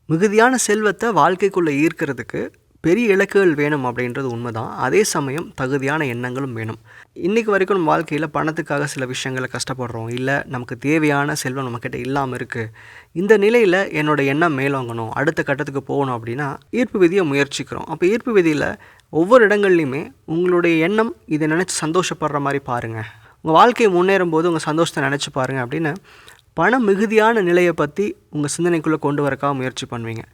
மிகுதியான செல்வத்தை வாழ்க்கைக்குள்ளே ஈர்க்கிறதுக்கு பெரிய இலக்குகள் வேணும் அப்படின்றது உண்மைதான். அதே சமயம் தகுதியான எண்ணங்களும் வேணும். இன்றைக்கி வரைக்கும் நம்ம வாழ்க்கையில் பணத்துக்காக சில விஷயங்களை கஷ்டப்படுறோம், இல்லை நமக்கு தேவையான செல்வம் நம்மக்கிட்ட இல்லாமல் இருக்குது. இந்த நிலையில் என்னோடய எண்ணம் மேலோங்கணும், அடுத்த கட்டத்துக்கு போகணும் அப்படின்னா ஈர்ப்பு விதியை முயற்சிக்கிறோம். அப்போ ஈர்ப்பு விதியில் ஒவ்வொரு இடங்கள்லையுமே உங்களுடைய எண்ணம் இதை நினச்சி சந்தோஷப்படுற மாதிரி பாருங்கள். உங்கள் வாழ்க்கையை முன்னேறும் போது உங்கள் சந்தோஷத்தை நினச்சி பாருங்கள் அப்படின்னு பணம் மிகுதியான நிலையை பற்றி உங்கள் சிந்தனைக்குள்ளே கொண்டு வரக்காக முயற்சி பண்ணுவீங்க.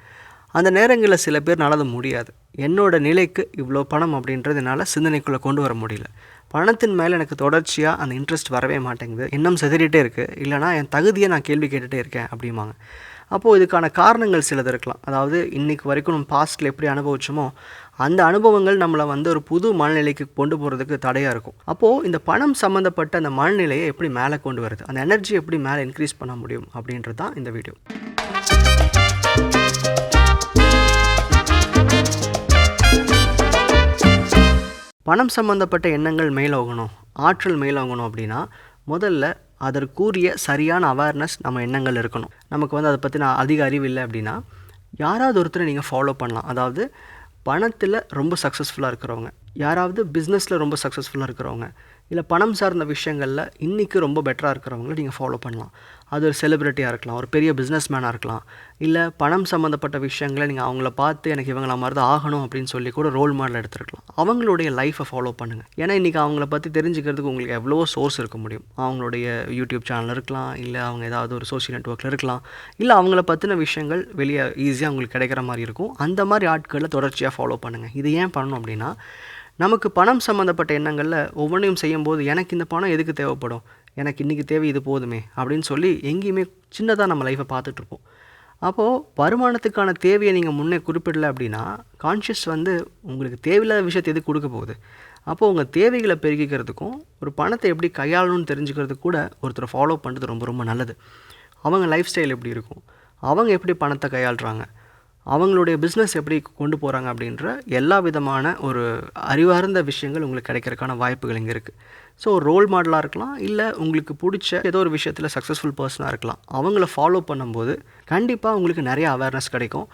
அந்த நேரங்களில் சில பேர் நடந்து முடியாது. என்னோடய நிலைக்கு இவ்வளோ பணம் அப்படின்றது என்னால் சிந்தனைக்குள்ளே கொண்டு வர முடியல, பணத்தின் மேலே எனக்கு தொடர்ச்சியாக அந்த இன்ட்ரெஸ்ட் வரவே மாட்டேங்குது, எண்ணம் செதறிட்டே இருக்குது, இல்லைனா என் தகுதியை நான் கேள்வி கேட்டுகிட்டே இருக்கேன் அப்படிம்பாங்க. அப்போது இதுக்கான காரணங்கள் சிலது இருக்கலாம். அதாவது இன்றைக்கி வரைக்கும் நம்ம பாஸ்ட்டில் எப்படி அனுபவிச்சோமோ அந்த அனுபவங்கள் நம்மளை ஒரு புது மனநிலைக்கு கொண்டு போகிறதுக்கு தடையாக இருக்கும். அப்போது இந்த பணம் சம்மந்தப்பட்ட அந்த மனநிலையை எப்படி மேலே கொண்டு வருது, அந்த எனர்ஜி எப்படி மேலே இன்க்ரீஸ் பண்ண முடியும் அப்படின்றது தான் இந்த வீடியோ. பணம் சம்மந்தப்பட்ட எண்ணங்கள் மேலோகணும், ஆற்றல் மேலோகணும் அப்படின்னா முதல்ல அதற்குரிய சரியான அவேர்னஸ் நம்ம எண்ணங்கள் இருக்கணும். நமக்கு அதை பற்றின அதிக அறிவு இல்லை அப்படின்னா யாராவது ஒருத்தரை நீங்கள் ஃபாலோ பண்ணலாம். அதாவது பணத்தில் ரொம்ப சக்ஸஸ்ஃபுல்லாக இருக்கிறவங்க, யாராவது பிஸ்னஸில் ரொம்ப சக்ஸஸ்ஃபுல்லாக இருக்கிறவங்க, இல்லை பணம் சார்ந்த விஷயங்களில் இன்றைக்கி ரொம்ப பெட்டராக இருக்கிறவங்கள நீங்கள் ஃபாலோ பண்ணலாம். அது ஒரு செலிப்ரிட்டியாக இருக்கலாம், ஒரு பெரிய பிஸ்னஸ் மேனாக இருக்கலாம், இல்லை பணம் சம்மந்தப்பட்ட விஷயங்களை நீங்கள் அவங்கள பார்த்து எனக்கு இவங்கள மாதிரி தான் ஆகணும் அப்படின்னு சொல்லி கூட ரோல் மாடல் எடுத்துருக்கலாம். அவங்களுடைய லைஃப்பை ஃபாலோ பண்ணுங்கள். ஏன்னா இன்றைக்கி அவங்கள பற்றி தெரிஞ்சுக்கிறதுக்கு உங்களுக்கு எவ்வளோ சோர்ஸ் இருக்க முடியும். அவங்களுடைய யூடியூப் சேனல் இருக்கலாம், இல்லை அவங்க ஏதாவது ஒரு சோஷியல் நெட்வொர்க்கில் இருக்கலாம், இல்லை அவங்கள பற்றின விஷயங்கள் வெளியே ஈஸியாக உங்களுக்கு கிடைக்கிற மாதிரி இருக்கும். அந்த மாதிரி ஆட்களை தொடர்ச்சியாக ஃபாலோ பண்ணுங்கள். இது ஏன் பண்ணணும் அப்படின்னா நமக்கு பணம் சம்மந்தப்பட்ட எண்ணங்களில் ஒவ்வொன்றையும் செய்யும்போது எனக்கு இந்த பணம் எதுக்கு தேவைப்படும், எனக்கு இன்றைக்கி தேவை இது போதுமே அப்படின்னு சொல்லி எங்கேயுமே சின்னதாக நம்ம லைஃப்பை பார்த்துட்ருப்போம். அப்போது வருமானத்துக்கான தேவையை நீங்கள் முன்னே குறிப்பிடலை அப்படின்னா கான்ஷியஸ் உங்களுக்கு தேவையில்லாத விஷயத்தை எது கொடுக்க போகுது. அப்போது உங்கள் தேவைகளை பெருக்கிக்கிறதுக்கும் ஒரு பணத்தை எப்படி கையாளணும்னு தெரிஞ்சுக்கிறதுக்கு கூட ஒருத்தரை ஃபாலோ பண்ணுறது ரொம்ப ரொம்ப நல்லது. அவங்க லைஃப் ஸ்டைல் எப்படி இருக்கும், அவங்க எப்படி பணத்தை கையாளுறாங்க, அவங்களுடைய பிஸ்னஸ் எப்படி கொண்டு போகிறாங்க அப்படின்ற எல்லா விதமான ஒரு அறிவார்ந்த விஷயங்கள் உங்களுக்கு கிடைக்கிறதுக்கான வாய்ப்புகள் இங்கே இருக்குது. ஸோ ரோல் மாடலாக இருக்கலாம், இல்லை உங்களுக்கு பிடிச்ச ஏதோ ஒரு விஷயத்தில் சக்ஸஸ்ஃபுல் பர்சனாக இருக்கலாம். அவங்கள ஃபாலோ பண்ணும்போது கண்டிப்பாக உங்களுக்கு நிறைய அவேர்னஸ் கிடைக்கும்.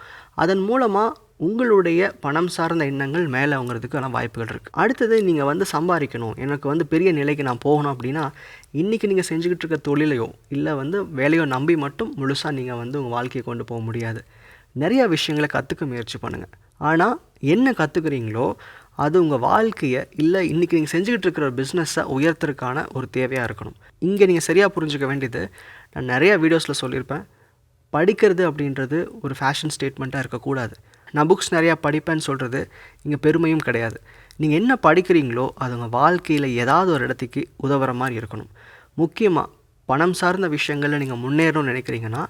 அதன் மூலமாக உங்களுடைய பணம் சார்ந்த எண்ணங்கள் மேலே அவங்கிறதுக்கான வாய்ப்புகள் இருக்குது. அடுத்தது நீங்கள் சம்பாதிக்கணும், எனக்கு பெரிய நிலைக்கு நான் போகணும் அப்படின்னா இன்றைக்கி நீங்கள் செஞ்சுக்கிட்டு இருக்க தொழிலையோ இல்லை வேலையோ நம்பி மட்டும் முழுசாக நீங்கள் உங்கள் வாழ்க்கையை கொண்டு போக முடியாது. நிறைய விஷயங்களை கற்றுக்க முயற்சி பண்ணுங்கள். ஆனால் என்ன கற்றுக்குறீங்களோ அது உங்கள் வாழ்க்கையை இல்லை இன்றைக்கி நீங்கள் செஞ்சுக்கிட்டு இருக்கிற ஒரு பிஸ்னஸை உயர்த்துறதுக்கான ஒரு தேவையாக இருக்கணும். இங்கே நீங்கள் சரியாக புரிஞ்சுக்க வேண்டியது, நான் நிறையா வீடியோஸில் சொல்லியிருப்பேன், படிக்கிறது அப்படின்றது ஒரு ஃபேஷன் ஸ்டேட்மெண்ட்டாக இருக்கக்கூடாது. நான் புக்ஸ் நிறையா படிப்பேன்னு சொல்கிறது இங்கே பெருமையும் கிடையாது. நீங்கள் என்ன படிக்கிறீங்களோ அது உங்கள் வாழ்க்கையில் ஏதாவது ஒரு இடத்துக்கு உதவுற மாதிரி இருக்கணும். முக்கியமாக பணம் சார்ந்த விஷயங்களில் நீங்கள் முன்னேறணும்னு நினைக்கிறீங்கன்னா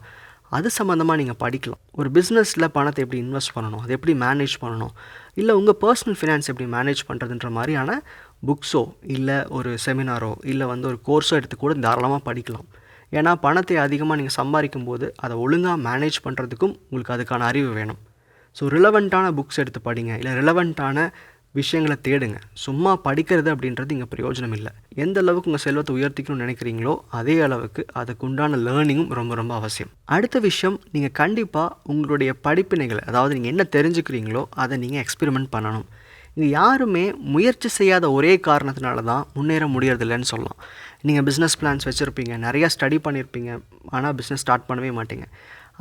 அது சம்மந்தமாக நீங்கள் படிக்கலாம். ஒரு பிஸ்னஸில் பணத்தை எப்படி இன்வெஸ்ட் பண்ணணும், அதை எப்படி மேனேஜ் பண்ணணும், இல்லை உங்கள் பர்சனல் ஃபினான்ஸ் எப்படி மேனேஜ் பண்ணுறதுன்ற மாதிரியான புக்ஸோ இல்லை ஒரு செமினாரோ இல்லை ஒரு கோர்ஸோ எடுத்து கூட தாராளமாக படிக்கலாம். ஏன்னா பணத்தை அதிகமாக நீங்கள் சம்பாதிக்கும் போது அதை ஒழுங்காக மேனேஜ் பண்ணுறதுக்கும் உங்களுக்கு அதுக்கான அறிவு வேணும். ஸோ ரிலவெண்ட்டான புக்ஸ் எடுத்து படிங்க, இல்லை ரிலவெண்ட்டான விஷயங்களை தேடுங்க. சும்மா படிக்கிறது அப்படின்றது இங்கே பிரயோஜனம் இல்லை. எந்த அளவுக்கு உங்கள் செல்வத்தை உயர்த்திக்கணும்னு நினைக்கிறீங்களோ அதே அளவுக்கு அதுக்குண்டான லேர்னிங்கும் ரொம்ப ரொம்ப அவசியம். அடுத்த விஷயம், நீங்கள் கண்டிப்பாக உங்களுடைய படிப்பினைகளை, அதாவது நீங்கள் என்ன தெரிஞ்சுக்கிறீங்களோ அதை நீங்கள் எக்ஸ்பெரிமெண்ட் பண்ணணும். இங்கே யாருமே முயற்சி செய்யாத ஒரே காரணத்தினால தான் முன்னேற முடியறதில்லைன்னு சொல்லலாம். நீங்கள் பிஸ்னஸ் பிளான்ஸ் வச்சுருப்பீங்க, நிறையா ஸ்டடி பண்ணியிருப்பீங்க, ஆனால் பிஸ்னஸ் ஸ்டார்ட் பண்ணவே மாட்டீங்க.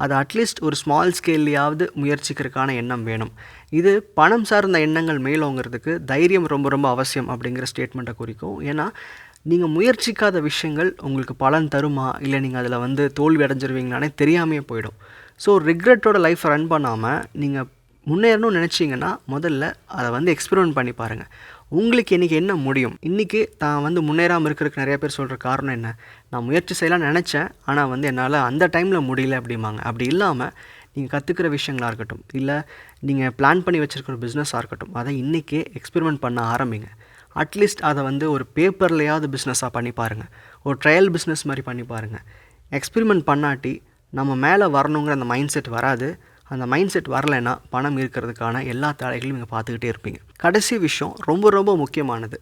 அது அட்லீஸ்ட் ஒரு ஸ்மால் ஸ்கேல்லையாவது முயற்சிக்கிறதுக்கான எண்ணம் வேணும். இது பணம் சார்ந்த எண்ணங்கள் மேலோங்கிறதுக்கு தைரியம் ரொம்ப ரொம்ப அவசியம் அப்படிங்கிற ஸ்டேட்மெண்ட்டை குறிக்கும். ஏன்னா நீங்கள் முயற்சிக்காத விஷயங்கள் உங்களுக்கு பலன் தருமா இல்லை நீங்கள் அதில் தோல்வி அடைஞ்சிருவீங்களானே தெரியாமையே போயிடும். ஸோ ரிக்ரெட்டோட லைஃப்பை ரன் பண்ணாமல் நீங்கள் முன்னேறணும்னு நினச்சிங்கன்னா முதல்ல அதை எக்ஸ்பெரிமெண்ட் பண்ணி பாருங்கள். உங்களுக்கு இன்றைக்கி என்ன முடியும், இன்றைக்கி தான் முன்னேறாமல் இருக்கிறதுக்கு நிறைய பேர் சொல்கிற காரணம் என்ன, நான் முயற்சி செய்யலாம்னு நினச்சேன் ஆனால் என்னால் அந்த டைமில் முடியல அப்படிம்பாங்க. அப்படி இல்லாமல் நீங்கள் கற்றுக்கிற விஷயங்களாக இருக்கட்டும், இல்லை நீங்கள் பிளான் பண்ணி வச்சுருக்கிற பிஸ்னஸாக இருக்கட்டும், அதை இன்றைக்கே எக்ஸ்பெரிமெண்ட் பண்ண ஆரம்பிங்க. அட்லீஸ்ட் அதை ஒரு பேப்பர்லையாவது பிஸ்னஸாக பண்ணி பாருங்கள், ஒரு ட்ரையல் பிஸ்னஸ் மாதிரி பண்ணி பாருங்கள். எக்ஸ்பெரிமெண்ட் பண்ணாட்டி நம்ம மேலே வரணுங்கிற அந்த மைண்ட் செட் வராது. அந்த மைண்ட் செட் வரலைன்னா பணம் இருக்கிறதுக்கான எல்லா தடைகளையும் நீங்கள் பார்த்துக்கிட்டே இருப்பீங்க. கடைசி விஷயம் ரொம்ப ரொம்ப முக்கியமானது.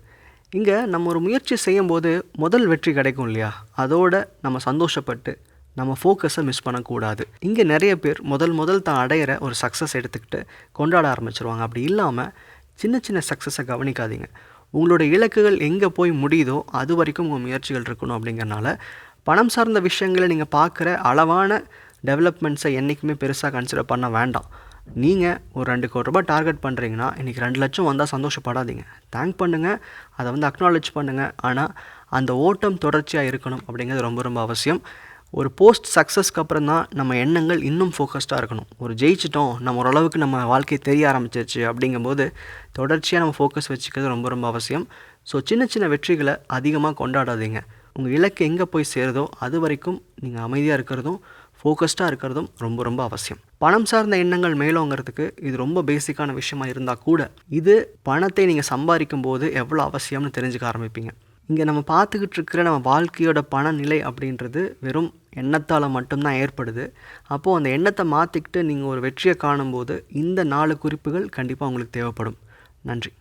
இங்கே நம்ம ஒரு முயற்சி செய்யும்போது முதல் வெற்றி கிடைக்கும் இல்லையா, அதோடு நம்ம சந்தோஷப்பட்டு நம்ம ஃபோக்கஸை மிஸ் பண்ணக்கூடாது. இங்கே நிறைய பேர் முதல் தான் அடையிற ஒரு சக்ஸஸ் எடுத்துக்கிட்டு கொண்டாட ஆரம்பிச்சிருவாங்க. அப்படி இல்லாமல் சின்ன சின்ன சக்ஸஸை கவனிக்காதீங்க. உங்களோட இலக்குகள் எங்கே போய் முடியுதோ அது வரைக்கும் உங்கள் முயற்சிகள் இருக்கணும். அப்படிங்கிறனால பணம் சார்ந்த விஷயங்களை நீங்கள் பார்க்குற அளவான டெவலப்மெண்ட்ஸை என்றைக்குமே பெருசாக கன்சிடர் பண்ண வேண்டாம். நீங்கள் ஒரு 2 கோடி ரூபாய் டார்கெட் பண்ணுறீங்கன்னா இன்றைக்கி 2 லட்சம் வந்தால் சந்தோஷப்படாதீங்க. தேங்க் பண்ணுங்கள், அதை அக்னாலேஜ் பண்ணுங்கள். ஆனால் அந்த ஓட்டம் தொடர்ச்சியாக இருக்கணும் அப்படிங்கிறது ரொம்ப ரொம்ப அவசியம். ஒரு போஸ்ட் சக்ஸஸ்க்கு அப்புறம் தான் நம்ம எண்ணங்கள் இன்னும் ஃபோக்கஸ்டாக இருக்கணும். ஒரு ஜெயிச்சிட்டோம், நம்ம ஓரளவுக்கு நம்ம வாழ்க்கை தெரிய ஆரம்பிச்சிருச்சு அப்படிங்கும்போது தொடர்ச்சியாக நம்ம ஃபோக்கஸ் வச்சுக்கிறது ரொம்ப ரொம்ப அவசியம். ஸோ சின்ன சின்ன வெற்றிகளை அதிகமாக கொண்டாடாதீங்க. உங்கள் இலக்கு எங்கே போய் சேருதோ அது வரைக்கும் நீங்கள் அமைதியாக இருக்கிறதும் ஃபோக்கஸ்டாக இருக்கிறதும் ரொம்ப ரொம்ப அவசியம். பணம் சார்ந்த எண்ணங்கள் மேலோங்கிறதுக்கு இது ரொம்ப பேசிக்கான விஷயமா இருந்தால் கூட இது பணத்தை நீங்கள் சம்பாதிக்கும் போது எவ்வளோ அவசியம்னு தெரிஞ்சுக்க ஆரம்பிப்பீங்க. இங்கே நம்ம பார்த்துக்கிட்டு இருக்கிற நம்ம வாழ்க்கையோட பணநிலை அப்படின்றது வெறும் எண்ணத்தால் மட்டும்தான் ஏற்படுது. அப்போது அந்த எண்ணத்தை மாற்றிக்கிட்டு நீங்கள் ஒரு வெற்றியை காணும்போது இந்த 4 குறிப்புகள் கண்டிப்பாக உங்களுக்கு தேவைப்படும். நன்றி.